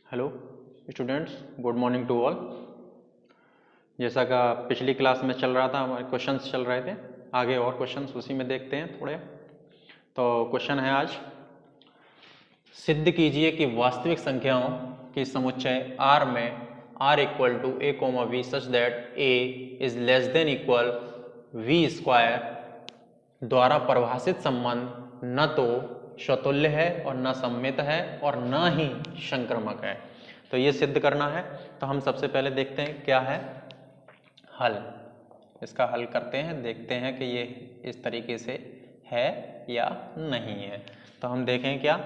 Hello students, good morning to all. जैसा कि पिछली क्लास में चल रहा था, हमारे क्वेश्चंस चल रहे थे, आगे और क्वेश्चंस उसी में देखते हैं थोड़े। तो क्वेश्चन है आज, सिद्ध कीजिए कि वास्तविक संख्याओं की समुच्चय R में R equal to a comma v such that a is less than equal v square द्वारा परिभाषित संबंध न तो स्वतुल्य है और न सममित है और न ही संक्रमक है। तो ये सिद्ध करना है। तो हम सबसे पहले देखते हैं क्या है हल। इसका हल करते हैं, देखते हैं कि ये इस तरीके से है या नहीं है। तो हम देखें क्या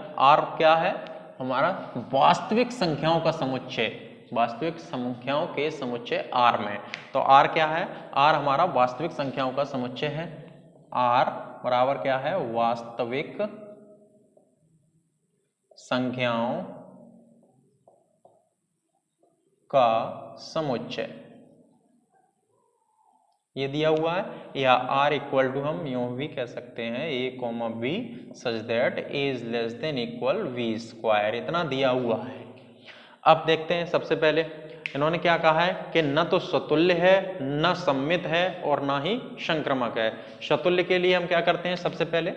क्या है, हमारा वास्तविक संख्याओं का समुच्चय, वास्तविक संख्याओं के समुच्चय R में। तो R क्या है, R हमारा वास्तविक संख्याओं का समुच्चय है। R बराबर क्या है, वास्तविक संख्याओं का समुच्चय, ये दिया हुआ है। या R इक्वल टू हम यूं भी कह सकते हैं a comma b such that a is less than equal v square, इतना दिया हुआ है। अब देखते हैं, सबसे पहले इन्होंने क्या कहा है कि न तो स्वतुल्य है, न सममित है और न ही संक्रमक है। स्वतुल्य के लिए हम क्या करते हैं, सबसे पहले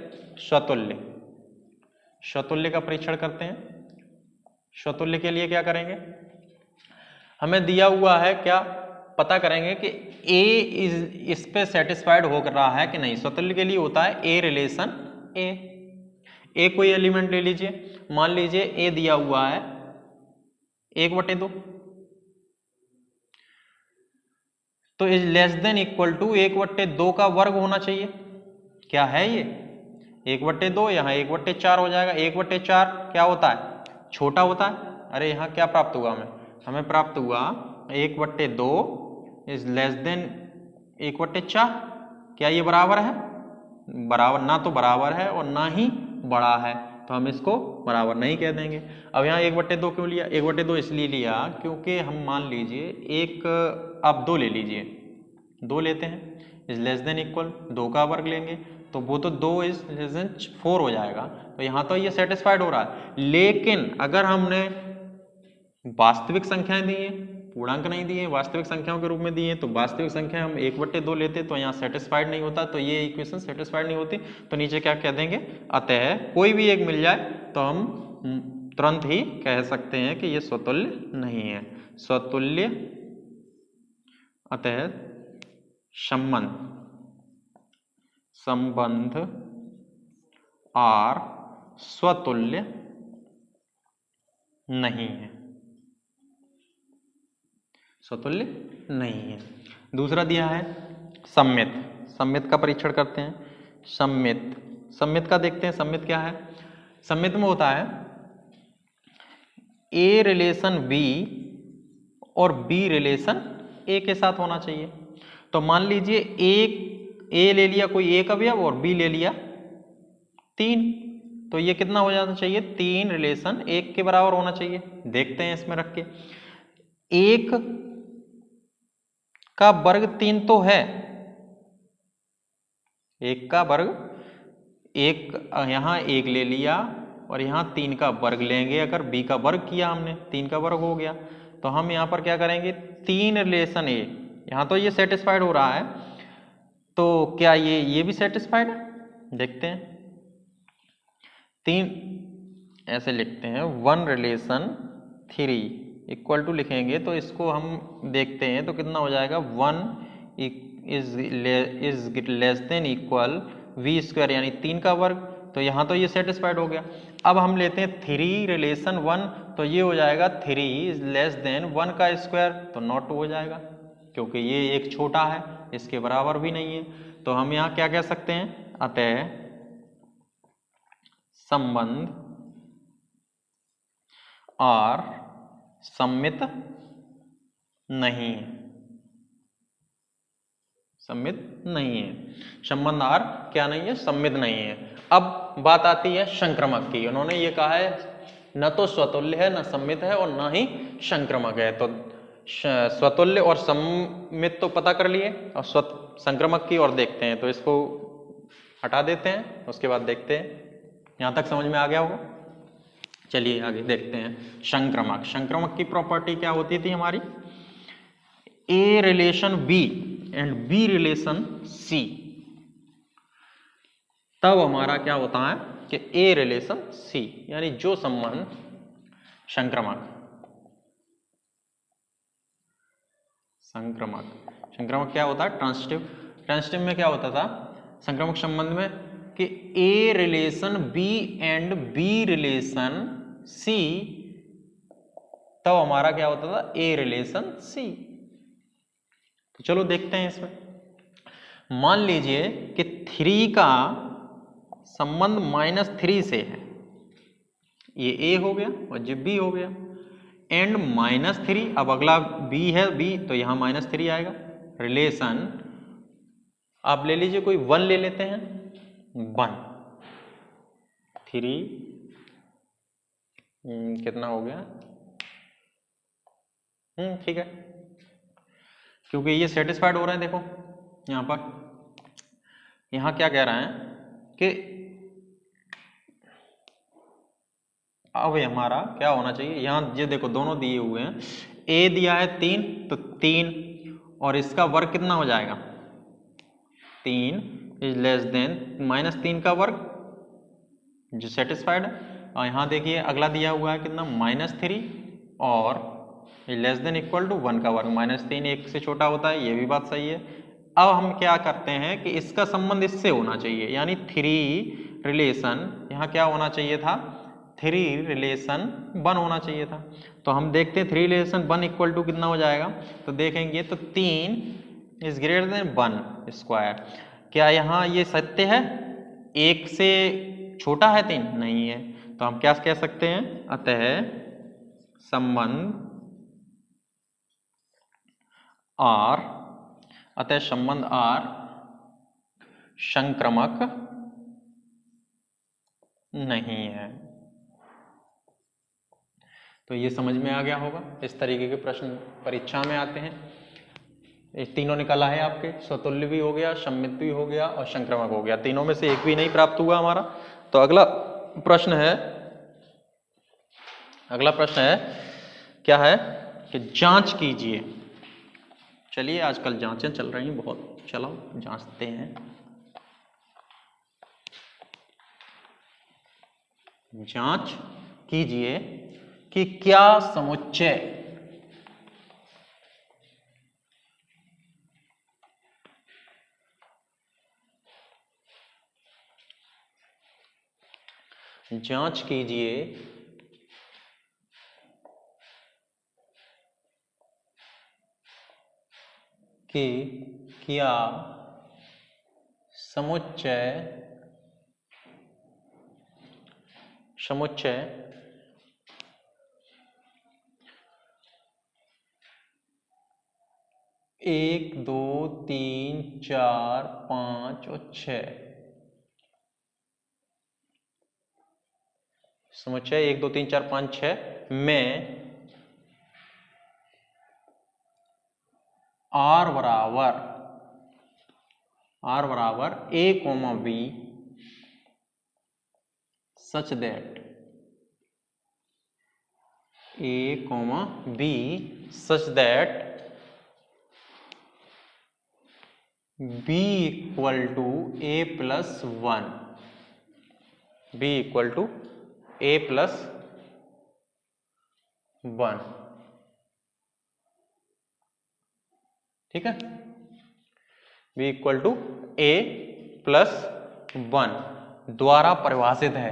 स्वतुल्य का परीक्षण करते हैं। स्वतुल्य के लिए क्या करेंगे, हमें दिया हुआ है, क्या पता करेंगे कि A इस पे सेटिस्फाइड हो रहा है कि नहीं। स्वतुल्य के लिए होता है A रिलेशन A कोई एलिमेंट ले लीजिए, मान लीजिए A दिया हुआ है 1/2, तो is less than equal to 1/2 का वर्ग होना चाहिए। क्या है ये 1/2, यहाँ 1/4 हो जाएगा। 1/4 क्या होता है, छोटा होता है। अरे यहाँ क्या प्राप्त हुआ, हमें प्राप्त हुआ 1/2 इज लेस देन 1/4। क्या ये बराबर है, बराबर ना तो बराबर है और ना ही बड़ा है, तो हम इसको बराबर नहीं कह देंगे। अब यहाँ 1/2 क्यों लिया, 1/2 इसलिए लिया क्योंकि हम मान लीजिए एक, आप 2 ले लीजिए, 2 लेते हैं, इज लेस देन इक्वल 2 का वर्ग लेंगे तो वो तो 2 इज लेस देन 4 हो जाएगा। तो यहाँ तो ये सेटिस्फाइड हो रहा है। लेकिन अगर हमने वास्तविक संख्याएं दी हैं, पूर्णांक नहीं दिए, वास्तविक संख्याओं के रूप में दिए, तो वास्तविक संख्या हम 1/2 लेते तो यहाँ सेटिस्फाइड नहीं होता, तो ये इक्वेशन सेटिस्फाइड नहीं होती। तो नीचे क्या कह देंगे, अतः कोई भी एक मिल जाए तो हम तुरंत ही कह सकते हैं कि ये स्वतुल्य नहीं है। स्वतुल्य अतः संबंध R स्वतुल्य नहीं है, स्वतुल्य नहीं है। दूसरा दिया है सममित, सममित का परीक्षण करते हैं। सममित का देखते हैं, सममित क्या है। सममित में होता है A रिलेशन B और B रिलेशन A के साथ होना चाहिए। तो मान लीजिए A ले लिया कोई एक अवयव और B ले लिया 3, तो ये कितना हो जाना चाहिए, 3 रिलेशन 1 के बराबर होना चाहिए। देखते हैं इसमें रख के, 1 का वर्ग 3 तो है, 1 का वर्ग, एक यहाँ 1 ले लिया और यहाँ 3 का वर्ग लेंगे। अगर B का वर्ग किया हमने, 3 का वर्ग हो गया, तो हम यहाँ पर क्या करेंगे, 3 रिलेशन A, यहाँ तो ये सेटिस्फाइड हो रहा है, तो क्या ये भी सेटिस्फाइड है, देखते हैं। 3 ऐसे लिखते हैं, 1 रिलेशन 3 इक्वल टू लिखेंगे तो इसको हम देखते हैं तो कितना हो जाएगा, 1 is less than equal v square यानी 3 का वर्ग। तो यहाँ तो ये सेटिस्फाइड हो गया। अब हम लेते हैं 3 रिलेशन 1, तो ये हो जाएगा 3 इज लेस देन 1 का स्क्वायर, तो नॉट हो times क्योंकि ये एक छोटा है, इसके बराबर भी नहीं है। तो हम यहाँ क्या कह सकते हैं, अतः संबंध R सममित नहीं है, सममित नहीं है। संबंध R क्या नहीं है, सममित नहीं है। अब बात आती है संक्रमक की। उन्होंने ये कहा है न तो स्वतुल्य है, न सममित है और न ही संक्रमक है। तो स्वतुल्य और सममित तो पता कर लिए, और संक्रमक की ओर देखते हैं। तो इसको हटा देते हैं, उसके बाद देखते हैं। यहां तक समझ में आ गया होगा। चलिए आगे देखते हैं संक्रमक। संक्रमक की प्रॉपर्टी क्या होती थी हमारी, A relation B and B relation C, तब हमारा क्या होता है कि ए रिलेशन सी, यानी जो संबंध संक्रमक संक्रमक क्या होता है, ट्रांसिटिव। ट्रांसिटिव में क्या होता था संक्रमक संबंध में कि A relation B and B relation C, तब हमारा क्या होता था ए रिलेशन सी। तो चलो देखते हैं इसमें। मान लीजिए कि 3 का संबंध -3 से है, ये ए हो गया और ये बी हो गया, एंड -3, अब अगला बी है बी, तो यहां -3 आएगा। रिलेशन आप ले लीजिए कोई 1 ले लेते हैं, 1 3 कितना हो गया, ठीक है, क्योंकि ये सेटिस्फाइड हो रहा है। देखो यहां पर, यहां क्या कह रहा है कि अब हमारा क्या होना चाहिए, यहां ये देखो दोनों दिए हुए हैं, ए दिया है 3, तो 3 और इसका वर्ग कितना हो जाएगा 3 इज लेस देन -3 का वर्ग, जो सेटिस्फाइड है। और यहाँ देखिए अगला दिया हुआ है कितना -3 और लेस देन इक्वल टू 1 का वर्ग, -3 1 से छोटा होता है, ये भी बात सही है। अब हम क्या करते हैं कि इसका संबंध इससे होना चाहिए, यानी 3 रिलेशन, यहाँ क्या होना चाहिए था 3 रिलेशन 1 होना चाहिए था। तो हम देखते हैं 3 रिलेशन 1 इक्वल टू कितना हो जाएगा, तो देखेंगे तो 3 इज ग्रेटर देन 1 स्क्वायर। क्या यहाँ ये सत्य है, 1 से छोटा है 3 नहीं है, तो हम क्या कह सकते हैं, अतः संबंध R, अतः संबंध R संक्रमक नहीं है। तो ये समझ में आ गया होगा, इस तरीके के प्रश्न परीक्षा में आते हैं। ये तीनों निकला है आपके, स्वतुल्य भी हो गया, सम्मित भी हो गया और संक्रमक हो गया, तीनों में से एक भी नहीं प्राप्त हुआ हमारा। तो अगला प्रश्न है क्या है कि जांच कीजिए। चलिए आजकल जांचें चल रही हैं बहुत, चलो जांचते हैं। जांच कीजिए कि क्या समुच्चय जांच कीजिए कि क्या समुच्चय 1 2 3 4 5 और 6, समुच्चय 1 2 3 4 5 6 में R बराबर A, B such that A, B such that B equal to A plus 1, B equal to A plus 1, ठीक है, B equal to A plus 1 द्वारा परिभाषित है,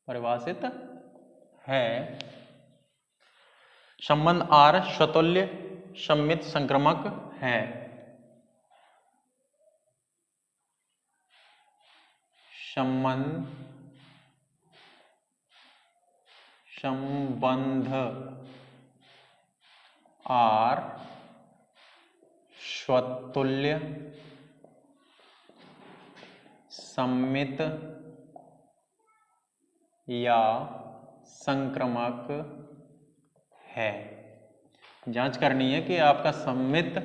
परिभाषित है संबंध R स्वतुल्य सम्मित संक्रमक है। संबंध R स्वतुल्य सम्मित या संक्रमक है। जांच करनी है कि आपका सम्मित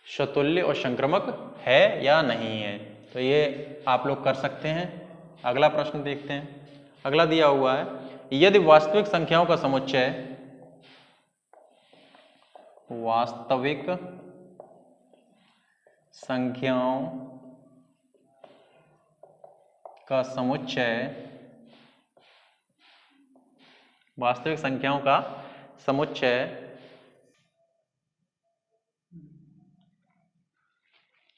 स्वतुल्य और संक्रामक है या नहीं है। तो ये आप लोग कर सकते हैं। अगला प्रश्न देखते हैं। अगला दिया हुआ है, यदि वास्तविक संख्याओं का समुच्चय वास्तविक संख्याओं का समुच्चय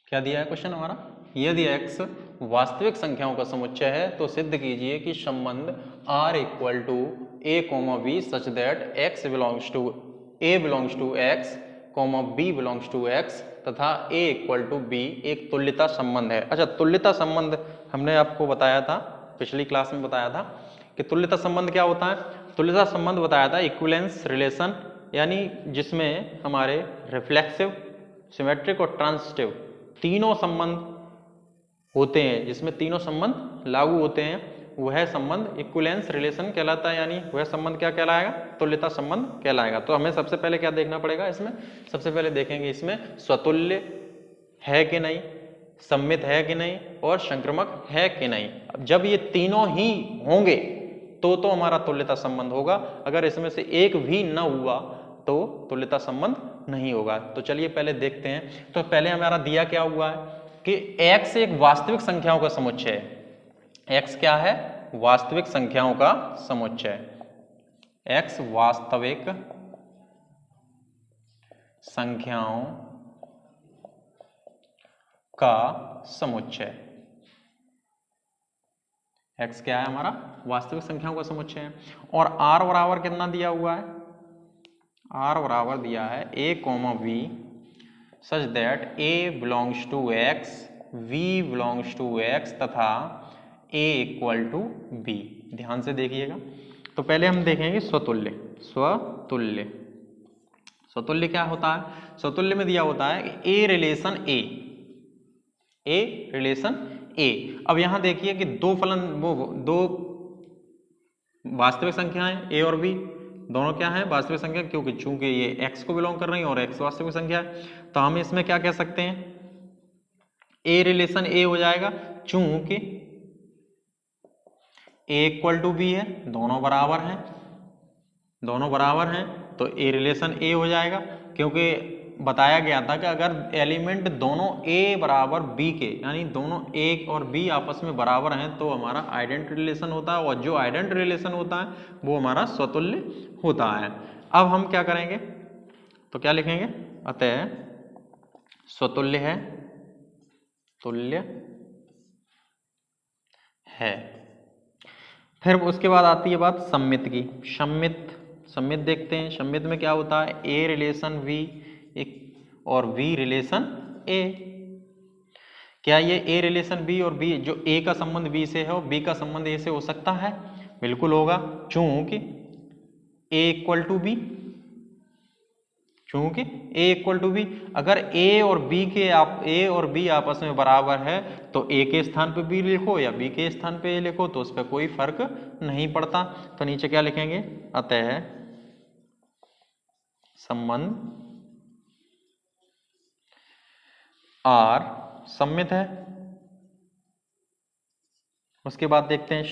क्या दिया है क्वेश्चन हमारा, यदि x वास्तविक संख्याओं का समुच्चय है तो सिद्ध कीजिए कि संबंध r equal to a b such that a belongs to x b belongs to x तथा a इक्वल टू b एक तुल्यता संबंध है। अच्छा, तुल्यता संबंध हमने आपको बताया था, पिछली क्लास में बताया था कि तुल्यता संबंध क्या होता है। तुल्यता संबंध बताया था इक्विवेलेंस रिलेशन, यानी जिसमें हमारे रिफ्लेक्सिव, सिमेट्रिक और ट्रांजिटिव तीनों संबंध होते हैं, जिसमें तीनों संबंध लागू होते हैं, वह संबंध इक्विवेलेंस रिलेशन कहलाता है। यानी वह संबंध क्या कहलाएगा, तुल्यता संबंध कहलाएगा। तो हमें सबसे पहले क्या देखना पड़ेगा इसमें, सबसे पहले देखेंगे इसमें स्वतुल्य है कि नहीं, सम्मित है कि नहीं और संक्रामक है कि नहीं। अब जब ये तीनों ही होंगे तो हमारा तुल्यता संबंध होगा। अगर इसमें से एक भी न हुआ तो तुल्यता संबंध नहीं होगा। तो चलिए पहले देखते हैं। तो पहले हमारा दिया क्या हुआ है कि x एक वास्तविक संख्याओं का समुच्चय है। x क्या है, वास्तविक संख्याओं का समुच्चय। x वास्तविक संख्याओं का समुच्चय। x क्या है, हमारा वास्तविक संख्याओं का समुच्चय है। और r बराबर कितना दिया हुआ है, r बराबर दिया है a b such that a belongs to x, v belongs to x तथा a इक्वल टू b। ध्यान से देखिएगा। तो पहले हम देखेंगे स्वतुल्य। स्वतुल्य क्या होता है, स्वतुल्य में दिया होता है कि a रिलेशन a। अब यहां देखिए कि दो वास्तविक संख्याएं a और b दोनों क्या है, वास्तविक संख्या, क्योंकि चूंकि ये x को बिलोंग कर रही है और x वास्तविक संख्या है, तो हम इसमें क्या कह सकते हैं, a रिलेशन a हो जाएगा। चूंकि a इक्वल टू b है, दोनों बराबर हैं तो a रिलेशन a हो जाएगा। क्योंकि बताया गया था कि अगर एलिमेंट दोनों a बराबर b के, यानी दोनों a और b आपस में बराबर हैं तो हमारा आइडेंटिटी रिलेशन होता है, और जो आइडेंटिटी रिलेशन होता है वो हमारा स्वतुल्य होता है। अब हम क्या करेंगे, तो क्या लिखेंगे, अतः स्वतुल्य है, तुल्य है। फिर उसके बाद आती है बात सम्मित की। सम्मित देखते हैं। सम्मित में क्या होता है, a रिलेशन v और v रिलेशन a। क्या ये a रिलेशन b और b, जो a का संबंध b से है और b का संबंध a से हो सकता है, बिल्कुल होगा। चूंकि a इक्वल टू b, अगर a और b आपस में बराबर है तो a के स्थान पे b लिखो या b के स्थान पे a लिखो, तो उस पर कोई फर्क नहीं पड़ता। तो नीचे क्या लिखेंगे, अतः संबंध R सम्मित है। उसके बाद देखते हैं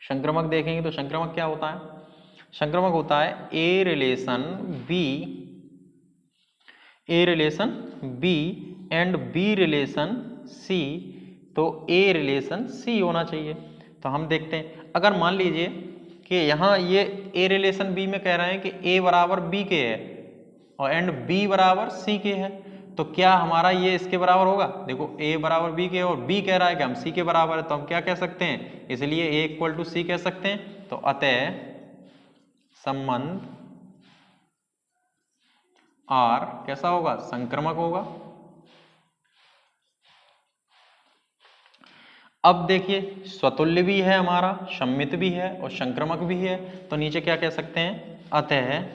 संक्रामक देखेंगे तो संक्रामक क्या होता है, संक्रामक होता है a relation b and b relation c, तो a रिलेशन c होना चाहिए। तो हम देखते हैं, अगर मान लीजिए कि यहाँ ये a रिलेशन b में कह रहे हैं कि a बराबर b के है और एंड b बराबर c के है, तो क्या हमारा ये इसके बराबर होगा। देखो a बराबर b के और b कह रहा है कि हम c के बराबर है, तो हम क्या कह सकते हैं, इसलिए a इक्वल टू c कह सकते हैं। तो अतः संबंध R कैसा होगा, संक्रामक होगा। अब देखिए स्वतुल्य भी है हमारा, सम्मित भी है और संक्रामक भी है, तो नीचे क्या कह सकते हैं, अतः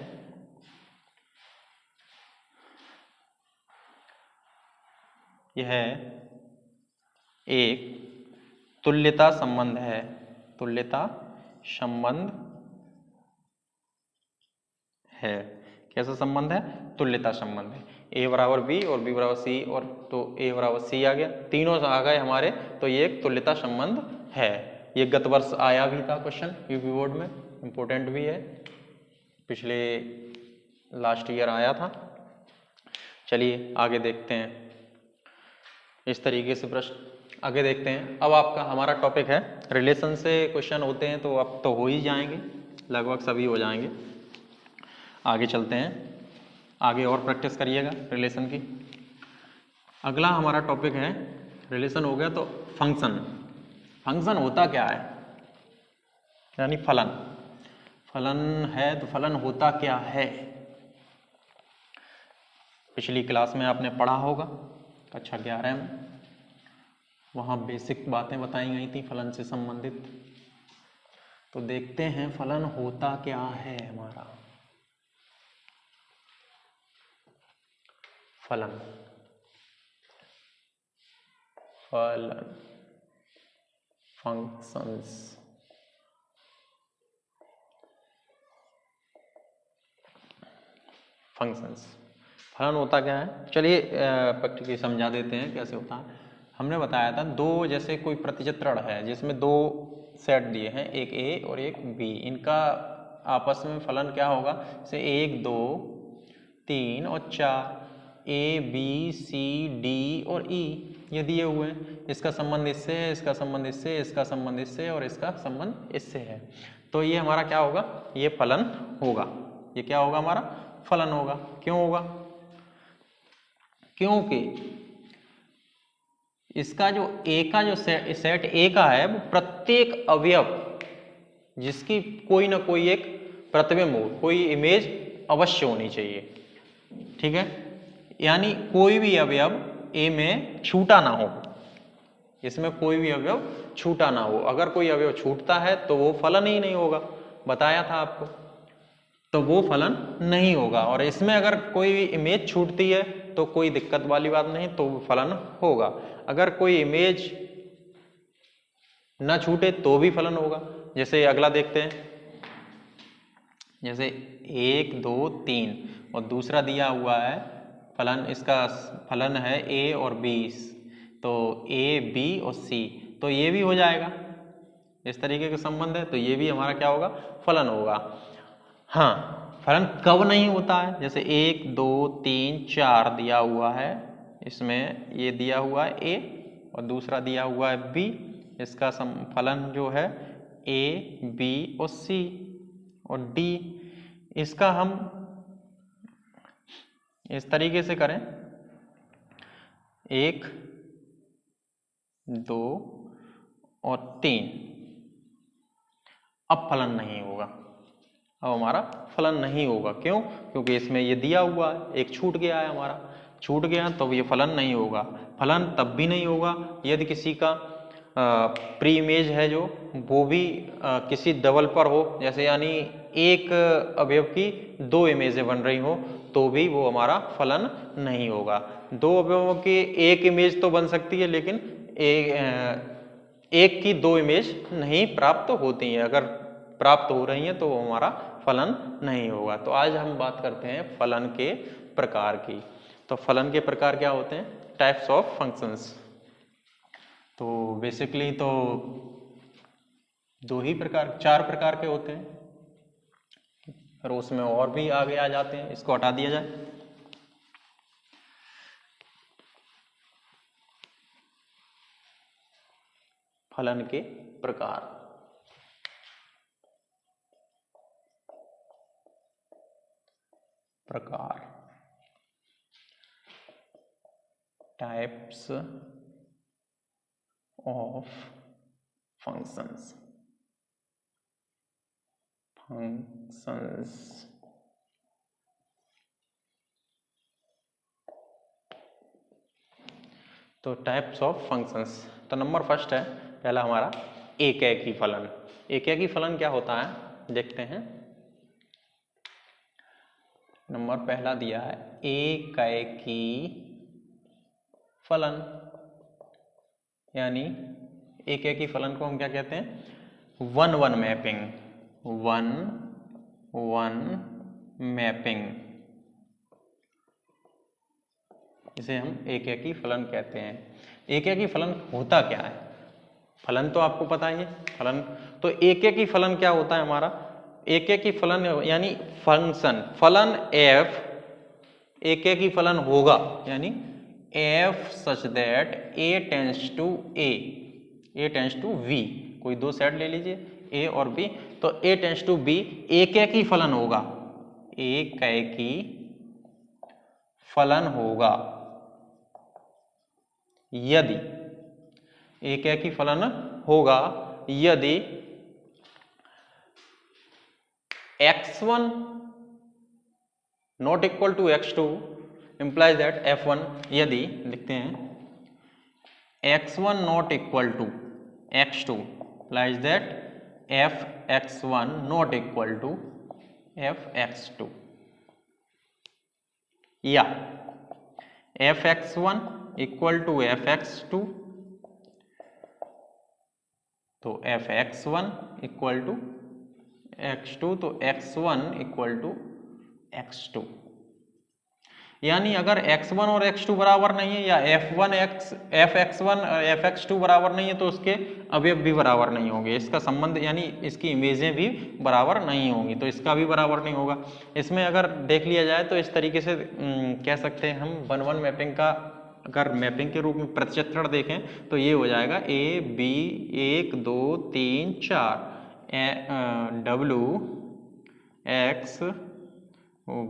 यह एक तुल्यता संबंध है, कैसा संबंध है? तुल्यता संबंध है। ए बराबर बी और बी बराबर सी, और तो ए बराबर सी आ गया, तीनों आ गए हमारे, तो ये एक तुल्यता संबंध है। ये गत वर्ष आया भी था क्वेश्चन यूपी बोर्ड में, इम्पोर्टेंट भी है, पिछले लास्ट ईयर आया था। चलिए आगे देखते हैं, इस तरीके से प्रश्न आगे देखते हैं। अब आपका हमारा टॉपिक है रिलेशन से क्वेश्चन होते हैं, तो अब तो हो ही जाएंगे, लगभग सभी हो जाएंगे। आगे चलते हैं, आगे और प्रैक्टिस करिएगा रिलेशन की। अगला हमारा टॉपिक है, रिलेशन हो गया तो फंक्शन। फंक्शन होता क्या है? यानी फलन। फलन है तो फलन होता क्या है? पिछली क्लास में आपने पढ़ा होगा, कक्षा 11 में, वहाँ बेसिक बातें बताई गई थी फलन से संबंधित। तो देखते हैं फलन होता क्या है हमारा। फलन, फलन, फंक्शंस। फंक्शंस, फलन होता क्या है? चलिए प्रैक्टिकली समझा देते हैं कैसे होता है। हमने बताया था दो, जैसे कोई प्रतिचित्रण है जिसमें दो सेट दिए हैं, एक ए और एक बी, इनका आपस में फलन क्या होगा? जैसे 1 2 3 और 4, ए बी सी डी और ई, ये दिए हुए हैं। इसका संबंध इससे है, इसका संबंध इससे, इसका संबंध इससे, और इसका संबंध इससे है। तो ये हमारा क्या होगा? ये फलन होगा। ये क्या होगा? हमारा फलन होगा। क्यों होगा? क्योंकि इसका जो ए का जो सेट ए का है, वो प्रत्येक अवयव जिसकी कोई ना कोई एक प्रतिबिंब हो, कोई इमेज अवश्य होनी चाहिए। ठीक है, यानी कोई भी अवयव ए में छूटा ना हो, इसमें कोई भी अवयव छूटा ना हो। अगर कोई अवयव छूटता है तो वो फलन ही नहीं होगा, बताया था आपको, तो वो फलन नहीं होगा। और इसमें अगर कोई इमेज छूटती है तो कोई दिक्कत वाली बात नहीं, तो फलन होगा। अगर कोई इमेज ना छूटे तो भी फलन होगा। जैसे अगला देखते हैं, जैसे 1 2 3 और दूसरा दिया हुआ है फलन, इसका फलन है ए और बी, तो ए बी और सी, तो ये भी हो जाएगा। इस तरीके का संबंध है, तो ये भी हमारा क्या होगा? फलन होगा। हाँ, फलन कब नहीं होता है? जैसे 1 2 3 4 दिया हुआ है, इसमें ये दिया हुआ है ए और दूसरा दिया हुआ है बी, इसका फलन जो है ए बी और सी और डी। इसका हम इस तरीके से करें, 1 2 और 3, अब फलन नहीं होगा। अब हमारा फलन नहीं होगा। क्यों? क्योंकि इसमें ये दिया हुआ है, एक छूट गया है, हमारा छूट गया, तो ये फलन नहीं होगा। फलन तब भी नहीं होगा यदि किसी का प्री इमेज है जो, वो भी किसी डबल पर हो, जैसे यानी एक अवयव की 2 इमेजें बन रही हो, तो भी वो हमारा फलन नहीं होगा। 2 अवयवों की एक इमेज तो बन सकती है, लेकिन एक की 2 इमेज नहीं प्राप्त होती हैं। अगर प्राप्त हो रही हैं तो वो हमारा फलन नहीं होगा। तो आज हम बात करते हैं फलन के प्रकार की। तो फलन के प्रकार क्या होते हैं? Types of functions. तो बेसिकली तो 4 प्रकार के होते हैं, और उसमें और भी आगे आ जाते हैं, इसको हटा दिया जाए। फलन के प्रकार, टाइप्स ऑफ फंक्शंस। तो टाइप्स ऑफ फंक्शंस, तो नंबर फर्स्ट है पहला हमारा एकैकी फलन। एकैकी फलन क्या होता है देखते हैं। नंबर पहला दिया है एकैकी फलन, यानी एकैकी फलन को हम क्या कहते हैं? 1-1 मैपिंग, 1-1 मैपिंग। इसे हम एकैकी फलन कहते हैं। एकैकी फलन होता क्या है? फलन तो आपको पता ही है, फलन तो एकैकी फलन क्या होता है हमारा? एकैकी फलन यानी फंक्शन फलन f एकैकी फलन होगा, यानी f such that a tends to v, कोई दो सेट ले लीजिए a और b, तो a टेंस टू b एकैकी फलन होगा, एकैकी फलन होगा यदि एकैकी फलन होगा यदि x1 not equal to x2 implies that f1, यदि लिखते हैं x1 not equal to x2 implies that fx1 not equal to fx2, या fx1 इक्वल टू fx2, तो fx1 इक्वल टू x2, तो x1 इक्वल टू x2। यानी अगर x1 और x2 बराबर नहीं है, या fx1 और fx2 बराबर नहीं है, तो उसके अवयव भी बराबर नहीं होंगे, इसका संबंध यानी इसकी इमेजें भी बराबर नहीं होंगी, तो इसका भी बराबर नहीं होगा। इसमें अगर देख लिया जाए तो इस तरीके से कह सकते हैं हम 1-1 मैपिंग का, अगर मैपिंग के रूप में प्रतिचित्रण देखें तो ये हो जाएगा a b 1 2 3 4 w x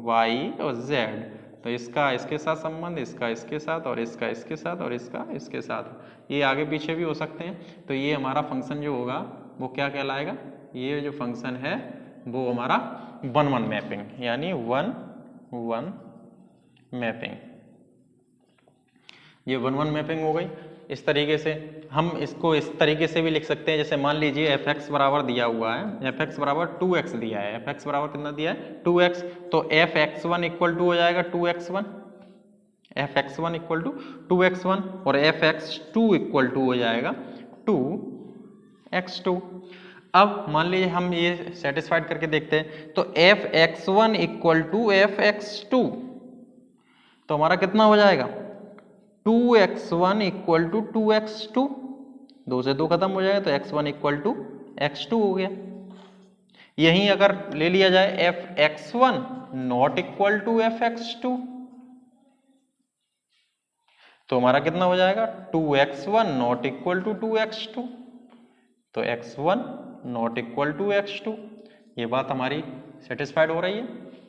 y और z, तो इसका इसके साथ संबंध, इसका इसके साथ, और इसका इसके साथ, और इसका इसके साथ, ये आगे पीछे भी हो सकते हैं। तो ये हमारा फंक्शन जो होगा वो क्या कहलाएगा? ये जो फंक्शन है वो हमारा 1-1 मैपिंग, यानी 1-1 मैपिंग, ये 1-1 मैपिंग हो गई। इस तरीके से हम इसको इस तरीके से भी लिख सकते हैं, जैसे मान लीजिए fx बराबर दिया हुआ है, fx बराबर 2x दिया है, fx बराबर कितना दिया है? 2x, तो fx1 इक्वल टू हो जाएगा 2x1, fx1 equal to 2x1, और fx2 इक्वल टू हो जाएगा 2x2। अब मान लीजिए हम ये सेटिस्फाइड करके देखते हैं, तो fx1 इक्वल टू fx2, तो हमारा कितना हो जाएगा? 2x1 इक्वल टू 2x2, 2 से 2 खत्म हो जाएगा, तो x1 इक्वल टू x2 हो गया। यहीं अगर ले लिया जाए fx1 not equal to fx2, तो हमारा कितना हो जाएगा? 2x1 not equal to 2x2, तो x1 not equal to x2। ये बात हमारी सेटिस्फाइड हो रही है।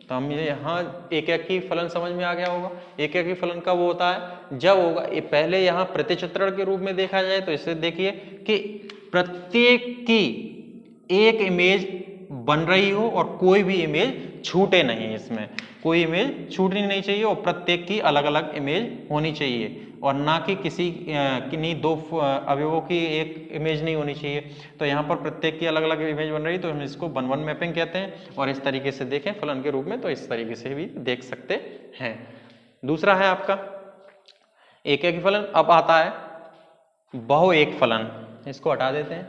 तो हम ये यहाँ एकैकी फलन समझ में आ गया होगा। एकैकी फलन कब होता है? जब होगा, ये पहले यहाँ प्रतिचित्रण के रूप में देखा जाए तो इससे देखिए कि प्रत्येक की एक इमेज बन रही हो और कोई भी इमेज छूटे नहीं, इसमें कोई इमेज छूटनी नहीं चाहिए, और प्रत्येक की अलग अलग इमेज होनी चाहिए, और ना कि किसी किन्हीं दो अवयवों की एक इमेज नहीं होनी चाहिए। तो यहाँ पर प्रत्येक की अलग अलग इमेज बन रही, तो हम इसको 1-1 मैपिंग कहते हैं। और इस तरीके से देखें फलन के रूप में तो इस तरीके से भी देख सकते हैं। दूसरा है आपका एकैकी फलन। अब आता है बहुएक फलन, इसको हटा देते हैं।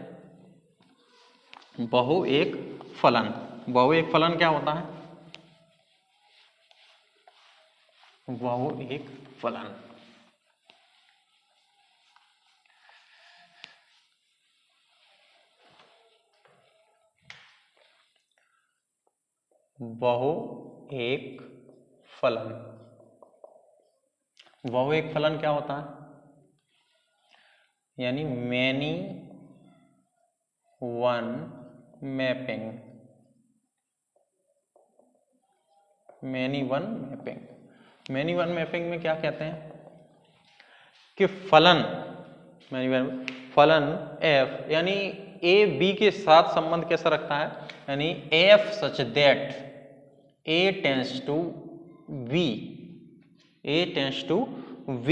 बहुएक फलन, बहुएक फलन क्या होता है? बहुएक फलन बहुएक फलन, बहुएक फलन क्या होता है? यानी many one mapping, many one mapping. Many one mapping में क्या कहते हैं कि फलन फलन f यानी a b के साथ संबंध कैसा रखता है? यानी f such that a tends to v, a tends to v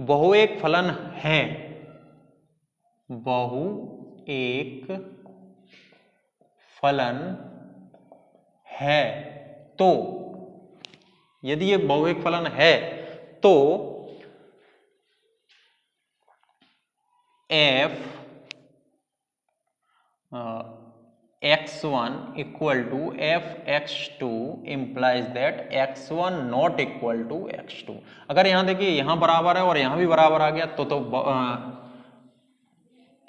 बहुएक फलन है, बहुएक फलन है। तो यदि ये बहुएक फलन है तो x1 equal to f x2 implies that x1 not equal to x2। अगर यहां देखिए यहां बराबर है और यहां भी बराबर आ गया तो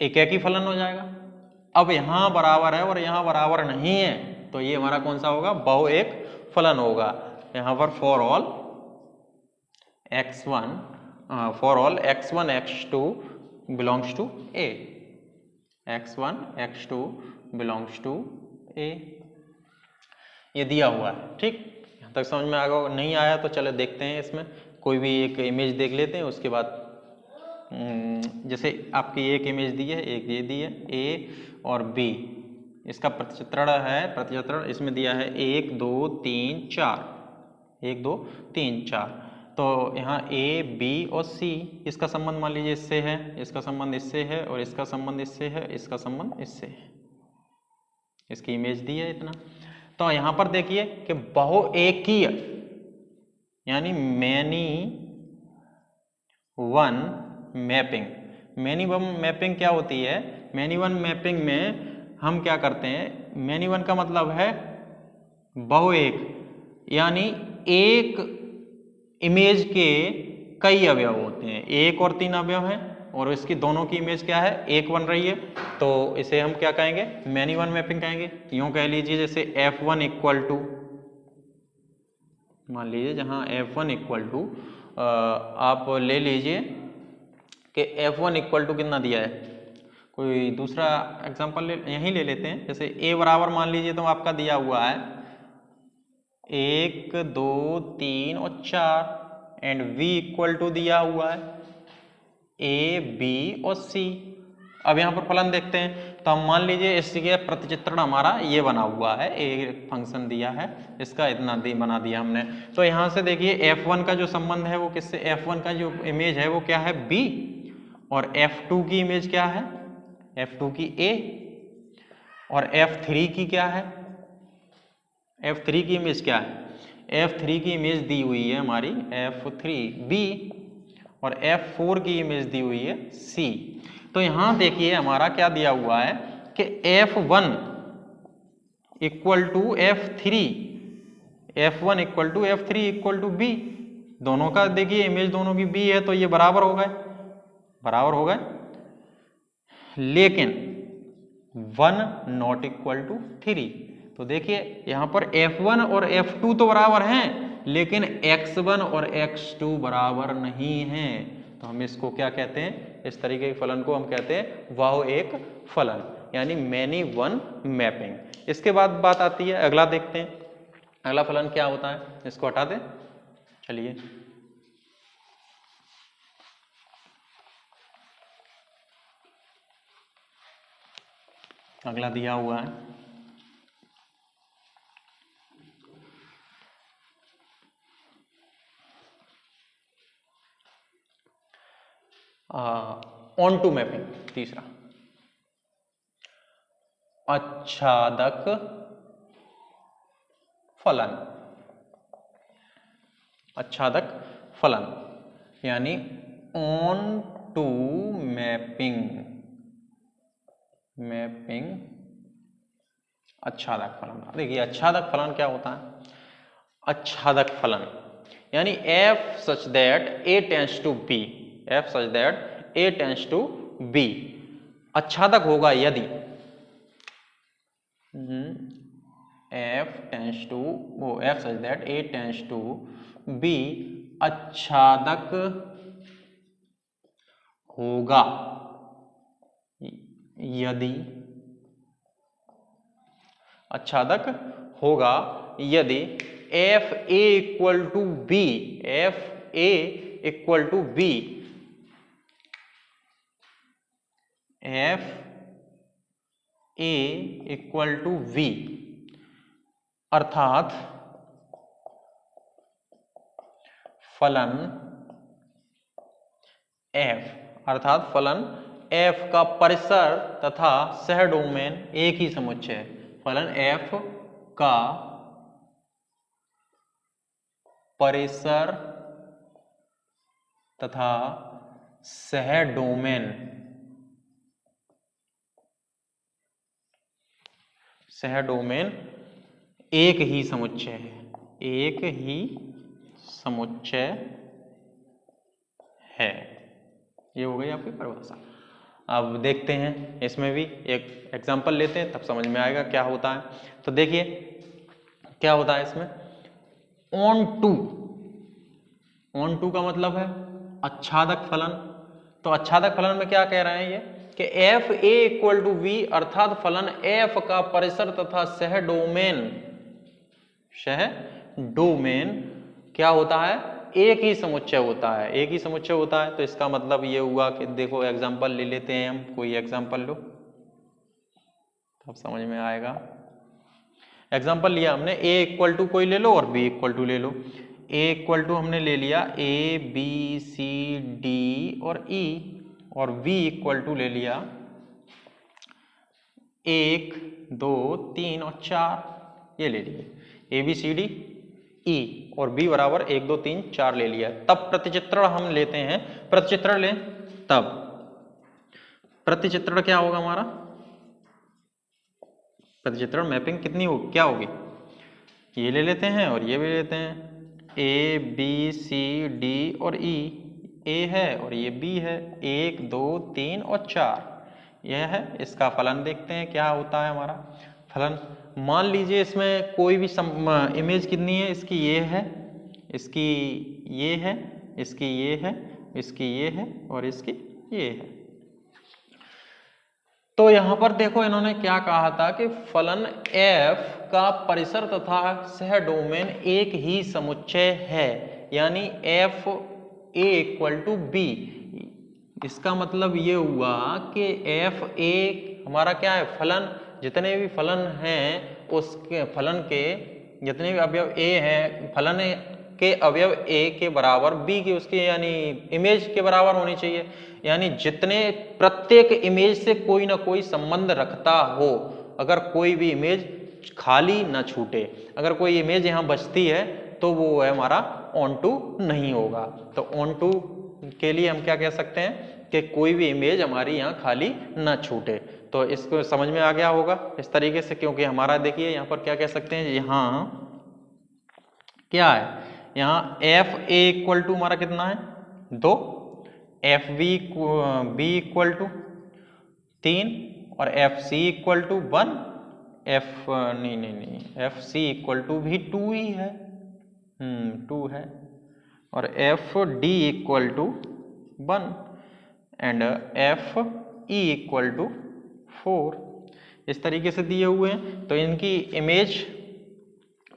एक ही फलन हो जाएगा। अब यहां बराबर है और यहां बराबर नहीं है तो ये हमारा कौन सा होगा, बहु एक फलन होगा। यहां पर for all x1 x2 belongs to a, x1 x2 belongs to a, ये दिया हुआ है। ठीक, यहाँ तक समझ में आ गया? नहीं आया तो चले देखते हैं, इसमें कोई भी एक इमेज देख लेते हैं, उसके बाद जैसे आपकी एक इमेज दी है, एक ये दी है a और b, इसका प्रतिचित्रण है, प्रतिचित्रण इसमें दिया है 1 2 3 4, 1 2 3 4। तो यहाँ a b और c, इसका संबंध मान लीजिए इससे है, इसका संबंध इससे है और इसका संबंध इससे है, इसका संबंध इससे है, इसकी इमेज दी है इतना। तो यहाँ पर देखिए कि बहुएकीय यानी many one mapping. Many one mapping क्या होती है? मैनी वन मैपिंग में हम क्या करते हैं, मैनी वन का मतलब है बहुएक, यानी एक इमेज के कई अवयव होते हैं, 1 और 3 अवयव हैं और इसकी दोनों की इमेज क्या है, एक बन रही है, तो इसे हम क्या कहेंगे, मैनी वन मैपिंग कहेंगे। यूं कह लीजिए जैसे F1 इक्वल टू, मान लीजिए जहां F1 इक्वल टू आप ले लीजिए कि F1 इक्वल टू कितना दिया है, कोई दूसरा एग्जांपल यहीं ले लेते हैं, जैसे a बराबर मान लीजिए तो आपका दिया हुआ है 1 2 3 और 4 एंड v इक्वल टू दिया हुआ है a b और c। अब यहाँ पर फलन देखते हैं तो हम मान लीजिए इसके प्रतिचित्रण हमारा ये बना हुआ है, एक फंक्शन दिया है, इसका इतना बना दिया हमने। तो यहाँ से देखिए F1 का जो संबंध है वो किससे, F1 का जो इमेज है वो क्या है, B, और F2 की इमेज क्या है, F2 की A, और F3 की क्या है, F3 की इमेज क्या है, F3 की इमेज दी हुई है हमारी F3B, और F4 की इमेज दी हुई है C। तो यहां देखिए हमारा क्या दिया हुआ है कि F1 equal to F3, F1 equal to F3 equal to B, दोनों का देखिए इमेज दोनों की B है तो ये बराबर हो गए, बराबर हो गए, लेकिन 1 नॉट इक्वल टू 3। तो देखिए यहां पर F1 और F2 तो बराबर हैं लेकिन X1 और X2 बराबर नहीं हैं, तो हम इसको क्या कहते हैं, इस तरीके के फलन को हम कहते हैं बहु एक फलन, यानी मैनी वन मैपिंग। इसके बाद बात आती है, अगला देखते हैं, अगला फलन क्या होता है, इसको हटा दें, चलिए अगला दिया हुआ है ऑन टू मैपिंग, तीसरा आच्छादक फलन, आच्छादक फलन यानी ऑन टू मैपिंग, मैपिंग आच्छादक फलन। देखिए आच्छादक फलन क्या होता है, आच्छादक फलन यानी f such that a tends to b, f such that a tends to b आच्छादक होगा यदि f tends to वो f such that a tends to b आच्छादक होगा यदि, आच्छादक होगा यदि F A equal to b, f A equal to b, f A equal to v, अर्थात फलन एफ, अर्थात फलन एफ का परिसर तथा सह डोमेन एक ही समुच्चय है, फलन एफ का परिसर तथा सह डोमेन, सह डोमेन एक ही समुच्चय है, एक ही समुच्चय है। ये हो गई आपकी परिभाषा। अब देखते हैं इसमें भी एक एग्जांपल लेते हैं, तब समझ में आएगा क्या होता है। तो देखिए क्या होता है इसमें, ऑन टू का मतलब है आच्छादक फलन। तो आच्छादक फलन में क्या कह रहे हैं ये कि f A equal to v, अर्थात फलन एफ का परिसर तथा सह डोमेन क्या होता है, एक ही समुच्चय होता है, एक ही समुच्चय होता है। तो इसका मतलब ये हुआ कि देखो एग्जांपल ले लेते हैं हम, कोई एग्जांपल लो तब समझ में आएगा। एग्जांपल लिया हमने, ए इक्वल टू कोई ले लो और बी इक्वल टू ले लो। ए इक्वल टू हमने ले लिया ए बी सी डी और ई, और बी इक्वल टू ले लिया 1 2 3 और 4, ये ले लिए A B C D E, और बी बराबर 1 2 3 4 ले लिया। तब प्रतिचित्रण हम लेते हैं, प्रतिचित्रण लें तब प्रतिचित्रण क्या होगा हमारा, प्रतिचित्रण मैपिंग कितनी होगी, क्या होगी, ये ले लेते हैं और ये भी लेते हैं, ए बी सी डी और ई, ए है और ये बी है, 1 2 3 और 4 यह है। इसका फलन देखते हैं क्या होता है हमारा फलन। मान लीजिए इसमें कोई भी इमेज कितनी है, इसकी ये है, इसकी ये है, इसकी ये है, इसकी ये है और इसकी ये है। तो यहां पर देखो इन्होंने क्या कहा था कि फलन f का परिसर तथा सह डोमेन एक ही समुच्चय है, यानी f A equal to b. इसका मतलब ये हुआ कि एफ ए हमारा क्या है, फलन, जितने भी फलन हैं उसके फलन के जितने भी अवयव ए हैं, फलन के अवयव ए के बराबर बी की उसकी यानी इमेज के बराबर होनी चाहिए। यानी जितने प्रत्येक इमेज से कोई ना कोई संबंध रखता हो, अगर कोई भी इमेज खाली ना छूटे, अगर कोई इमेज यहाँ बचती है तो वो है हमारा ऑन टू नहीं होगा। तो ऑन टू के लिए हम क्या कह सकते हैं कि कोई भी इमेज हमारी यहाँ खाली ना छूटे। तो इसको समझ में आ गया होगा इस तरीके से, क्योंकि हमारा देखिए यहाँ पर क्या कह सकते हैं, यहाँ क्या है, यहाँ एफ ए इक्वल टू हमारा कितना है 2, एफ बी इक्वल टू 3 और f c equal to 1, f c equal to भी 2 ही है, 2 है, और f d equal to 1 and f e equal to 4। इस तरीके से दिए हुए हैं। तो इनकी इमेज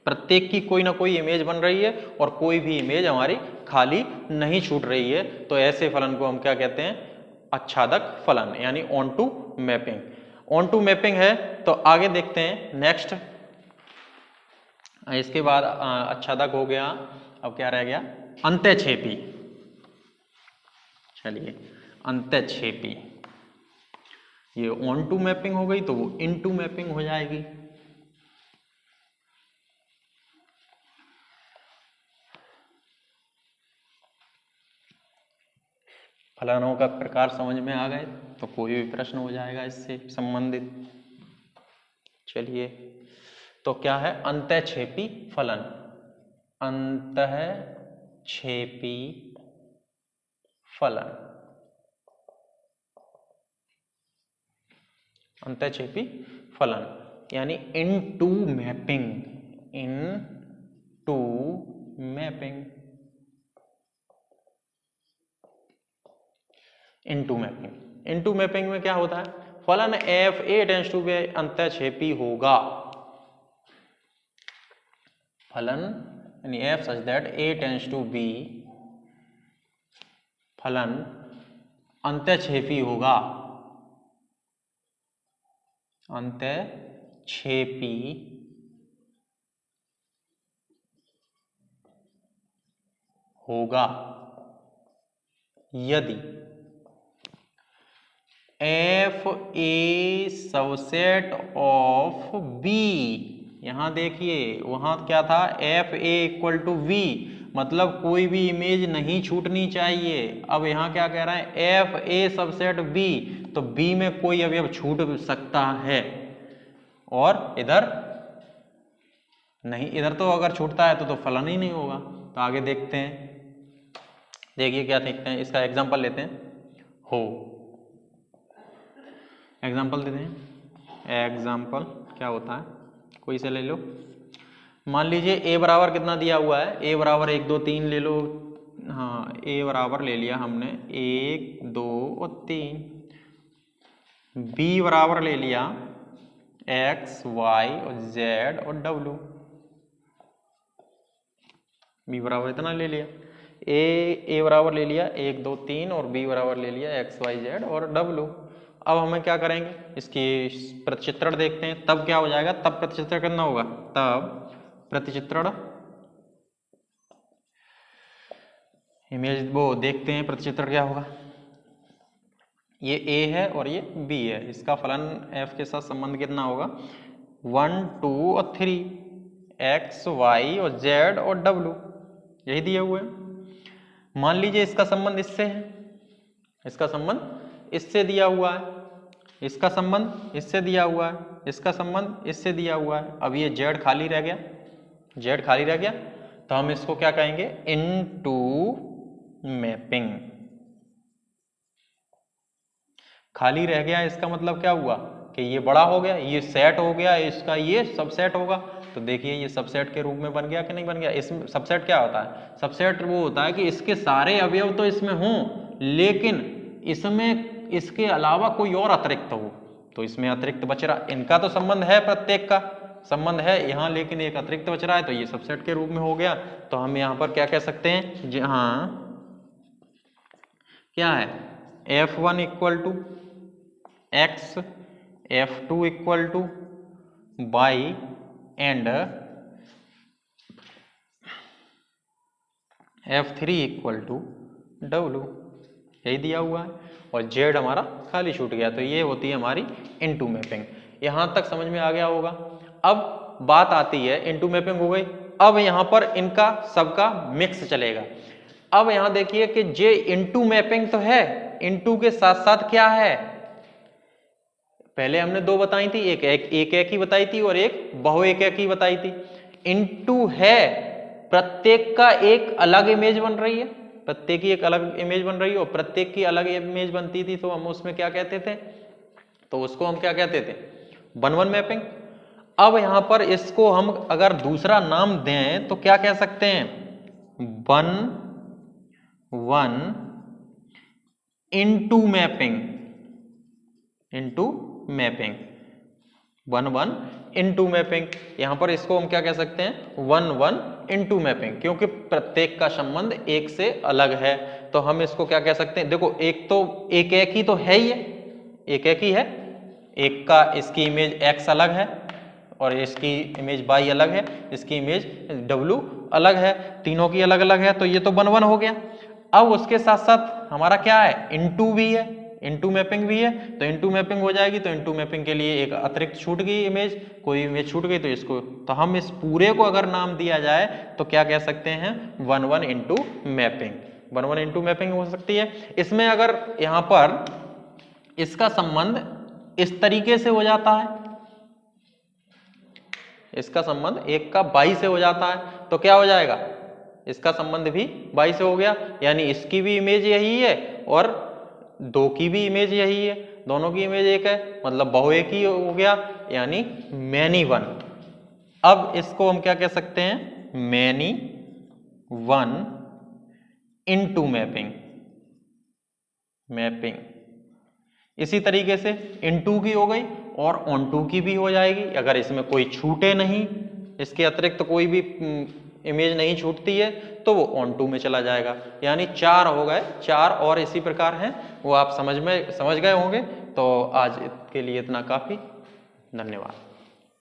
प्रत्येक की कोई ना कोई इमेज बन रही है और कोई भी इमेज हमारी खाली नहीं छूट रही है। तो ऐसे फलन को हम क्या कहते हैं, आच्छादक फलन, यानी onto mapping. Onto mapping है। तो आगे देखते हैं नेक्स्ट, इसके बाद आच्छादक हो गया, अब क्या रह गया, अंतःक्षेपी। चलिए अंतःक्षेपी, ये ऑन टू मैपिंग हो गई तो वो इन टू मैपिंग हो जाएगी। फलनों का प्रकार समझ में आ गए तो कोई भी प्रश्न हो जाएगा इससे संबंधित। चलिए तो क्या है अंतःक्षेपी फलन, अंतःक्षेपी फलन, अंतःक्षेपी फलन यानी into mapping, into mapping, into mapping. Into mapping में क्या होता है, फलन F A tends to B अंतःक्षेपी होगा, फलन यानी F such that A tends to B, फलन अंतःक्षेपी होगा, अंतःक्षेपी होगा यदि F A subset of B. यहां देखिए वहां क्या था, F A equal to V, मतलब कोई भी इमेज नहीं छूटनी चाहिए। अब यहाँ क्या कह रहा है, एफ ए सबसेट बी, तो बी में कोई अवयव छूट सकता है और इधर नहीं, इधर तो अगर छूटता है तो फलन ही नहीं होगा। तो आगे देखते हैं, देखिए क्या देखते हैं, इसका एग्जांपल लेते हैं। हो, एग्जांपल देते हैं। एग्जांपल क्या होता है, कोई से ले लो। मान लीजिए ए बराबर कितना दिया हुआ है, ए बराबर 1 2 3 ले लो। हाँ, ए बराबर ले लिया हमने 1 2 और 3। बी बराबर ले लिया x y और z और w। बी बराबर इतना ले लिया। ए बराबर ले लिया 1 2 3 और बी बराबर ले लिया x y z और w। अब हमें क्या करेंगे, इसकी प्रतिचित्रण देखते हैं, तब क्या हो जाएगा, तब प्रतिचित्रण करना होगा। तब प्रतिचित्रण इमेज वो देखते हैं, प्रतिचित्रण क्या होगा। ये a है और ये b है, इसका फलन f के साथ संबंध कितना होगा, 1 2 और 3, x y और z और w, यही दिए हुए हैं। मान लीजिए इसका संबंध इससे है, इसका संबंध इससे दिया हुआ है, इसका संबंध इससे दिया हुआ है, इसका संबंध इससे दिया हुआ है। अब ये z खाली रह गया, z खाली रह गया, तो हम इसको क्या कहेंगे, इनटू मैपिंग। खाली रह गया, इसका मतलब क्या हुआ कि ये बड़ा हो गया, ये सेट हो गया, इसका ये सबसेट होगा। तो देखिए ये सबसेट के रूप में बन गया कि नहीं बन गया। इसमें सबसेट क्या होता है, सबसेट वो होता है कि इसके सारे अवयव तो इसमें हों, लेकिन इसमें इसके अलावा कोई और अतिरिक्त हो, तो इसमें अतिरिक्त बच रहा। इनका तो संबंध है, प्रत्येक का संबंध है यहाँ, लेकिन एक अतिरिक्त बच रहा है, तो ये सबसेट के रूप में हो गया। तो हम यहाँ पर क्या कह सकते हैं, जी हाँ, क्या है, F1 equal to x, F2 equal to y and F3 equal to w, यही दिया हुआ है। और z हमारा खाली छूट गया, तो ये होती है हमारी इनटू मैपिंग। यहाँ तक समझ में आ गया होगा। अब बात आती है, इनटू मैपिंग हो गई, अब यहाँ पर इनका सबका मिक्स चलेगा। अब यहाँ देखिए कि जे इनटू मैपिंग तो है, इनटू के साथ साथ क्या है, पहले हमने दो बताई थी, एक ही बताई थी और एक बहु एक ही बताई थी। इनटू है, प्रत्येक का एक अलग इमेज बन रही है, प्रत्येक की एक अलग इमेज बन रही है, और प्रत्येक की अलग इमेज बनती थी तो हम उसमें क्या कहते थे, तो उसको हम क्या कहते थे, 1-1 मैपिंग। अब यहां पर इसको हम अगर दूसरा नाम दें तो क्या कह सकते हैं, 1-1 into mapping, into mapping, 1-1 into mapping. यहां पर इसको हम क्या कह सकते हैं, 1-1 इनटू मैपिंग, क्योंकि प्रत्येक का संबंध एक से अलग है। तो हम इसको क्या कह सकते हैं, देखो एक तो एक ही तो है, ये एक ही है, एक का इसकी इमेज x अलग है और इसकी इमेज y अलग है, इसकी इमेज w अलग है, तीनों की अलग अलग है, तो ये तो 1-1 हो गया। अब उसके साथ साथ हमारा क्या है, इनटू भी है, इनटू मैपिंग भी है, तो इनटू मैपिंग हो जाएगी। तो इनटू मैपिंग के लिए एक अतिरिक्त छूट गई इमेज, कोई इमेज छूट गई तो इसको, तो हम इस पूरे को अगर नाम दिया जाए तो क्या कह सकते हैं, 1-1 इनटू मैपिंग, 1-1 इनटू मैपिंग हो सकती है। इसमें अगर यहाँ पर इसका संबंध इस तरीके से हो जाता है, इसका संबंध एक का 22 से हो जाता है, तो क्या हो जाएगा, इसका संबंध भी 22 से हो गया, यानी इसकी भी इमेज यही है और दो की भी इमेज यही है, दोनों की इमेज एक है, मतलब बहु एक ही हो गया, यानी मैनी वन। अब इसको हम क्या कह सकते हैं, many one into mapping, mapping. इसी तरीके से इनटू की हो गई और ऑन टू की भी हो जाएगी, अगर इसमें कोई छूटे नहीं, इसके अतिरिक्त कोई भी इमेज नहीं छूटती है तो वो ऑन टू में चला जाएगा। यानी 4 हो गए, 4 और इसी प्रकार हैं, वो आप समझ गए होंगे। तो आज के लिए इतना काफी, धन्यवाद।